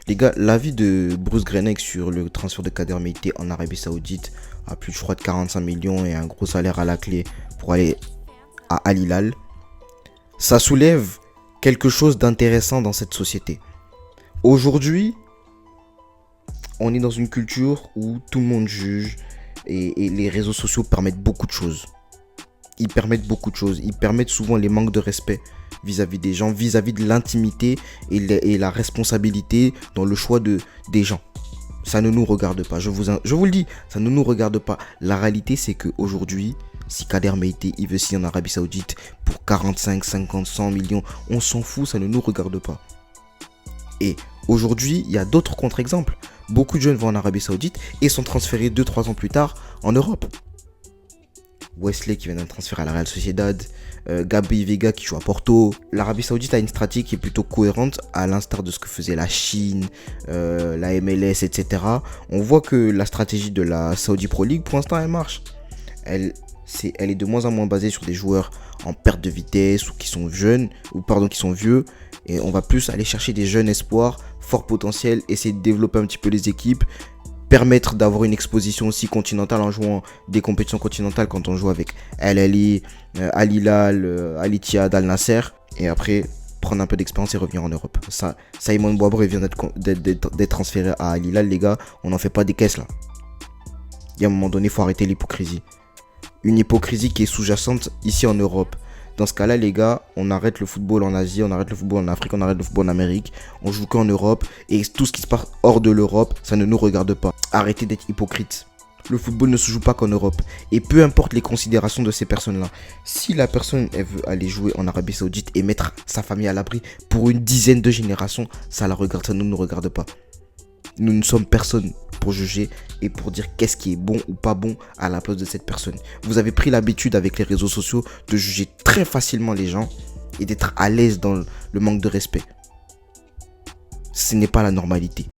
Les gars, l'avis de Bruce Grenek sur le transfert de Kader Meïté en Arabie Saoudite à plus, je crois, de 45 millions et un gros salaire à la clé pour aller à Al Hilal, ça soulève quelque chose d'intéressant dans cette société. Aujourd'hui, on est dans une culture où tout le monde juge et les réseaux sociaux permettent beaucoup de choses. Ils permettent beaucoup de choses. Ils permettent souvent les manques de respect vis-à-vis des gens, vis-à-vis de l'intimité et la responsabilité dans le choix des gens. Ça ne nous regarde pas. Je vous le dis, ça ne nous regarde pas. La réalité, c'est qu'aujourd'hui, si Kader Meïté il veut signer en Arabie Saoudite pour 45, 50, 100 millions, on s'en fout, ça ne nous regarde pas. Et aujourd'hui, il y a d'autres contre-exemples. Beaucoup de jeunes vont en Arabie Saoudite et sont transférés 2-3 ans plus tard en Europe. Wesley qui vient d'un transfert à la Real Sociedad, Gabi Vega qui joue à Porto. L'Arabie Saoudite a une stratégie qui est plutôt cohérente à l'instar de ce que faisait la Chine, la MLS, etc. On voit que la stratégie de la Saudi Pro League, pour l'instant, elle marche. Elle est de moins en moins basée sur des joueurs en perte de vitesse ou qui sont qui sont vieux. Et on va plus aller chercher des jeunes espoirs, fort potentiel, essayer de développer un petit peu les équipes, permettre d'avoir une exposition aussi continentale en jouant des compétitions continentales quand on joue avec Al Ahly, Al Hilal, Al Ittihad, Al Nasser, et après prendre un peu d'expérience et revenir en Europe. Ça, Simon Boabro vient d'être transféré à Al Hilal, les gars, on n'en fait pas des caisses là. Il y a un moment donné, il faut arrêter l'hypocrisie. Une hypocrisie qui est sous-jacente ici en Europe. Dans ce cas-là, les gars, on arrête le football en Asie, on arrête le football en Afrique, on arrête le football en Amérique. On joue qu'en Europe. Et tout ce qui se passe hors de l'Europe, ça ne nous regarde pas. Arrêtez d'être hypocrite. Le football ne se joue pas qu'en Europe. Et peu importe les considérations de ces personnes-là. Si la personne, elle veut aller jouer en Arabie Saoudite et mettre sa famille à l'abri pour une dizaine de générations, ça la regarde, ça ne nous regarde pas. Nous ne sommes personne pour juger et pour dire qu'est-ce qui est bon ou pas bon à la place de cette personne. Vous avez pris l'habitude avec les réseaux sociaux de juger très facilement les gens et d'être à l'aise dans le manque de respect. Ce n'est pas la normalité.